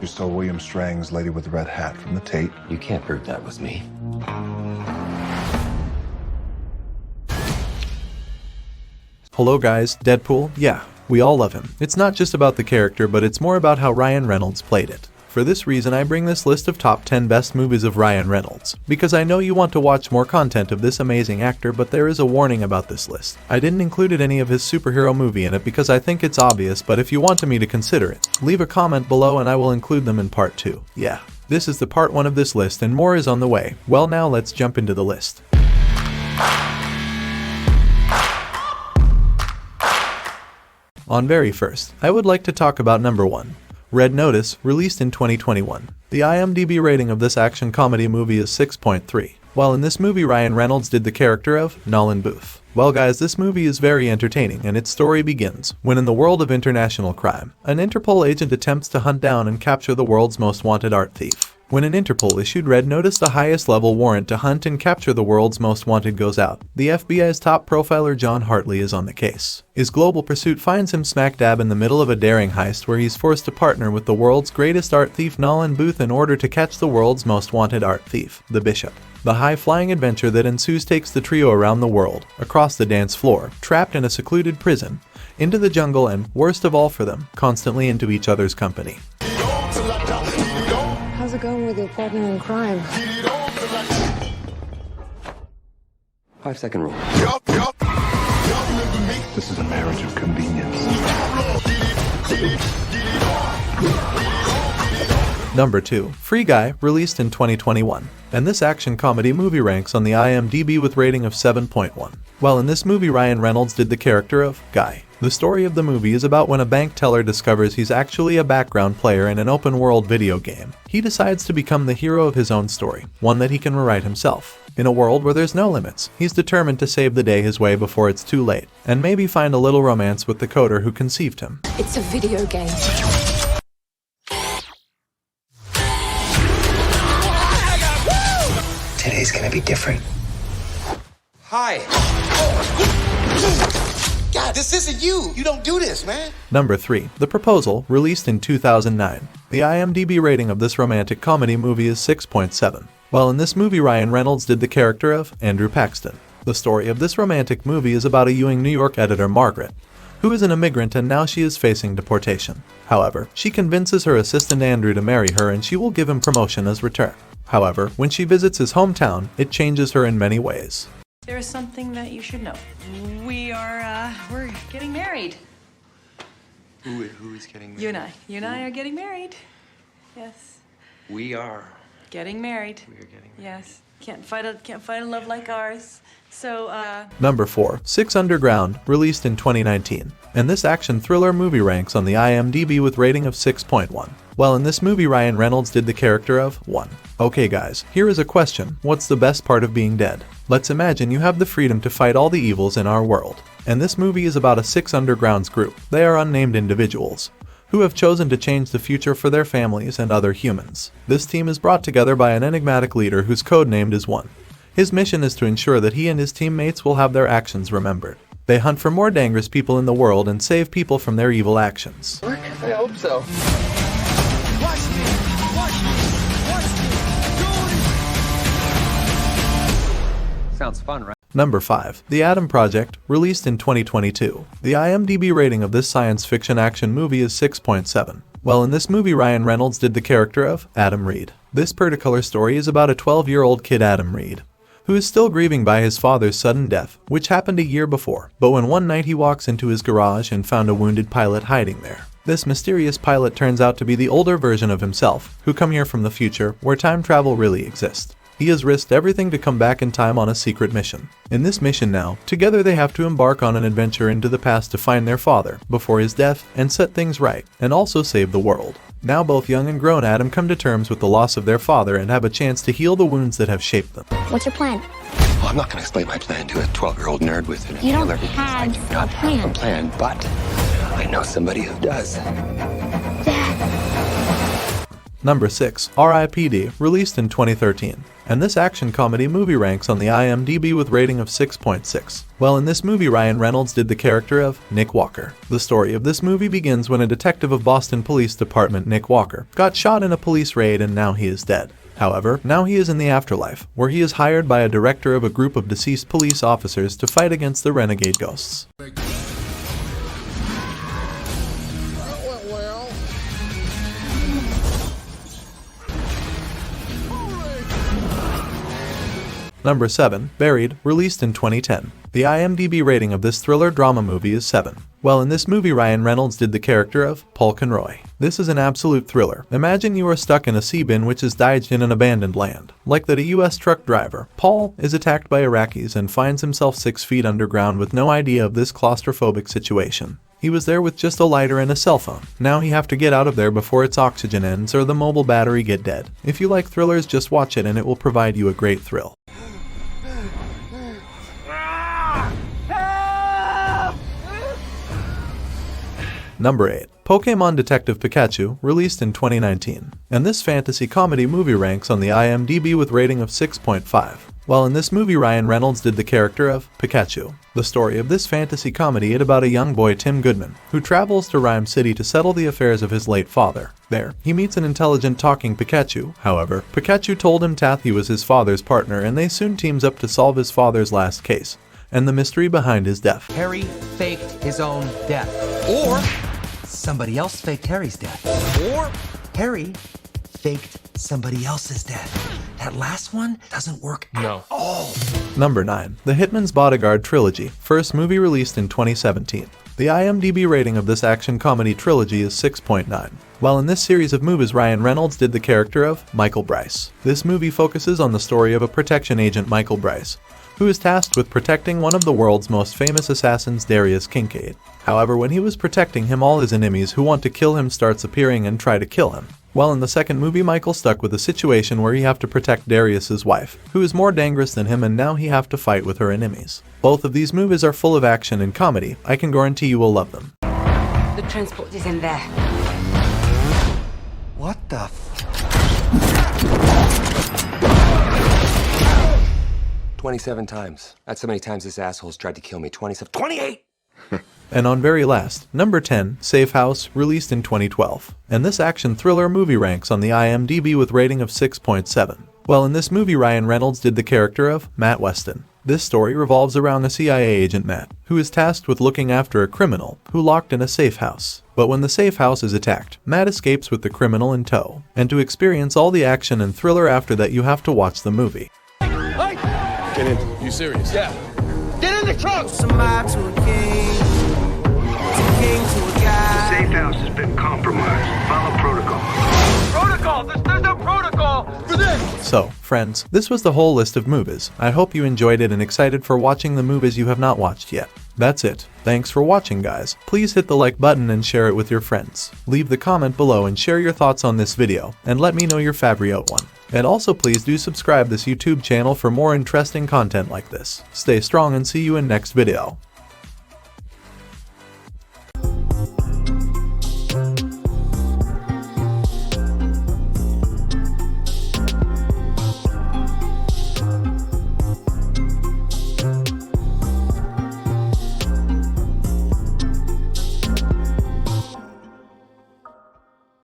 You stole William Strang's Lady with the Red Hat from the Tate. You can't prove that was me. Hello guys, Deadpool? Yeah, we all love him. It's not just about the character, but it's more about how Ryan Reynolds played it. For this reason, I bring this list of top 10 best movies of Ryan Reynolds, because I know you want to watch more content of this amazing actor, but there is a warning about this list. I didn't include any of his superhero movie in it because I think it's obvious, but if you want me to consider it, leave a comment below and I will include them in part 2. Yeah, this is the part 1 of this list and more is on the way. Well, now let's jump into the list. On very first, I would like to talk about number 1. Red Notice, released in 2021. The IMDb rating of this action comedy movie is 6.3. While in this movie Ryan Reynolds did the character of Nolan Booth. Well guys, this movie is very entertaining and its story begins when in the world of international crime, an Interpol agent attempts to hunt down and capture the world's most wanted art thief. When an Interpol issued Red Notice, the highest level warrant to hunt and capture the world's most wanted goes out. The FBI's top profiler John Hartley is on the case. His global pursuit finds him smack dab in the middle of a daring heist where he's forced to partner with the world's greatest art thief Nolan Booth in order to catch the world's most wanted art thief, the Bishop. The high-flying adventure that ensues takes the trio around the world, across the dance floor, trapped in a secluded prison, into the jungle and, worst of all for them, constantly into each other's company. How's it going with your partner in crime? 5-second rule. This is a marriage of convenience. Number 2. Free Guy, released in 2021. And this action comedy movie ranks on the IMDb with rating of 7.1. While in this movie Ryan Reynolds did the character of Guy. The story of the movie is about when a bank teller discovers he's actually a background player in an open-world video game. He decides to become the hero of his own story, one that he can rewrite himself. In a world where there's no limits, he's determined to save the day his way before it's too late, and maybe find a little romance with the coder who conceived him. It's a video game. Today's gonna be different. Hi. God, this isn't you. You don't do this, man. Number 3. The Proposal, released in 2009. The IMDb rating of this romantic comedy movie is 6.7. While in this movie Ryan Reynolds did the character of Andrew Paxton. The story of this romantic movie is about a Ewing, New York editor, Margaret, who is an immigrant and now she is facing deportation. However, she convinces her assistant Andrew to marry her and she will give him promotion as return. However, when she visits his hometown, it changes her in many ways. There is something that you should know. We're getting married. Who is getting married? You and I are getting married. Yes. We are. Getting married. We are getting married. Yes. Can't fight a love like ours. So, Number 4. Six Underground, released in 2019. And this action thriller movie ranks on the IMDb with rating of 6.1. While in this movie Ryan Reynolds did the character of 1. Okay guys, here is a question. What's the best part of being dead? Let's imagine you have the freedom to fight all the evils in our world. And this movie is about a Six Undergrounds group. They are unnamed individuals who have chosen to change the future for their families and other humans. This team is brought together by an enigmatic leader whose codenamed is 1. His mission is to ensure that he and his teammates will have their actions remembered. They hunt for more dangerous people in the world and save people from their evil actions. I hope so. Sounds fun, right? Number 5. The Adam Project, released in 2022. The IMDb rating of this science fiction action movie is 6.7. While in this movie Ryan Reynolds did the character of Adam Reed. This particular story is about a 12-year-old kid Adam Reed, who is still grieving by his father's sudden death, which happened a year before. But when one night he walks into his garage and found a wounded pilot hiding there. This mysterious pilot turns out to be the older version of himself, who come here from the future, where time travel really exists. He has risked everything to come back in time on a secret mission. In this mission now, together they have to embark on an adventure into the past to find their father before his death and set things right, and also save the world. Now both young and grown Adam come to terms with the loss of their father and have a chance to heal the wounds that have shaped them. What's your plan? Well, I'm not gonna explain my plan to a 12-year-old nerd with an You don't inhaler because I have do not a have a plan. plan, but I know somebody who does. Number 6. R.I.P.D. released in 2013. And this action comedy movie ranks on the IMDb with rating of 6.6. Well, in this movie Ryan Reynolds did the character of Nick Walker. The story of this movie begins when a detective of Boston Police Department, Nick Walker, got shot in a police raid and now he is dead. However, now he is in the afterlife, where he is hired by a director of a group of deceased police officers to fight against the renegade ghosts. Number 7. Buried, released in 2010. The IMDb rating of this thriller drama movie is 7. Well, in this movie Ryan Reynolds did the character of Paul Conroy. This is an absolute thriller. Imagine you are stuck in a sea bin which is dived in an abandoned land. Like that, a US truck driver, Paul, is attacked by Iraqis and finds himself 6 feet underground with no idea of this claustrophobic situation. He was there with just a lighter and a cell phone. Now he have to get out of there before its oxygen ends or the mobile battery get dead. If you like thrillers, just watch it and it will provide you a great thrill. Number 8. Pokémon Detective Pikachu, released in 2019. And this fantasy comedy movie ranks on the IMDb with rating of 6.5. While in this movie Ryan Reynolds did the character of Pikachu. The story of this fantasy comedy is about a young boy, Tim Goodman, who travels to Rhyme City to settle the affairs of his late father. There, he meets an intelligent talking Pikachu. However, Pikachu told him Tathy was his father's partner and they soon teams up to solve his father's last case and the mystery behind his death. Harry faked his own death. Or somebody else faked Harry's death. Or Harry faked somebody else's death. That last one doesn't work at all. Number 9. The Hitman's Bodyguard Trilogy, first movie released in 2017. The IMDb rating of this action comedy trilogy is 6.9. While in this series of movies Ryan Reynolds did the character of Michael Bryce. This movie focuses on the story of a protection agent, Michael Bryce, who is tasked with protecting one of the world's most famous assassins, Darius Kincaid. However, when he was protecting him, all his enemies who want to kill him starts appearing and try to kill him. While in the second movie, Michael stuck with a situation where he have to protect Darius's wife, who is more dangerous than him, and now he have to fight with her enemies. Both of these movies are full of action and comedy. I can guarantee you will love them. The transport is in there. What the 27 times. That's how many times this asshole's tried to kill me. 28! And on very last, number 10, Safe House, released in 2012. And this action thriller movie ranks on the IMDb with rating of 6.7. Well, in this movie Ryan Reynolds did the character of Matt Weston. This story revolves around a CIA agent, Matt, who is tasked with looking after a criminal who locked in a safe house. But when the safe house is attacked, Matt escapes with the criminal in tow. And to experience all the action and thriller after that, you have to watch the movie. Get in. You serious? Yeah. Get in the trunk! Somebody to a king to a guy. Safe house has been compromised. Follow protocol. Protocol! There's no protocol for this! So, friends, this was the whole list of movies. I hope you enjoyed it and excited for watching the movies you have not watched yet. That's it. Thanks for watching, guys. Please hit the like button and share it with your friends. Leave the comment below and share your thoughts on this video, and let me know your favorite one. And also please do subscribe this YouTube channel for more interesting content like this. Stay strong and see you in next video.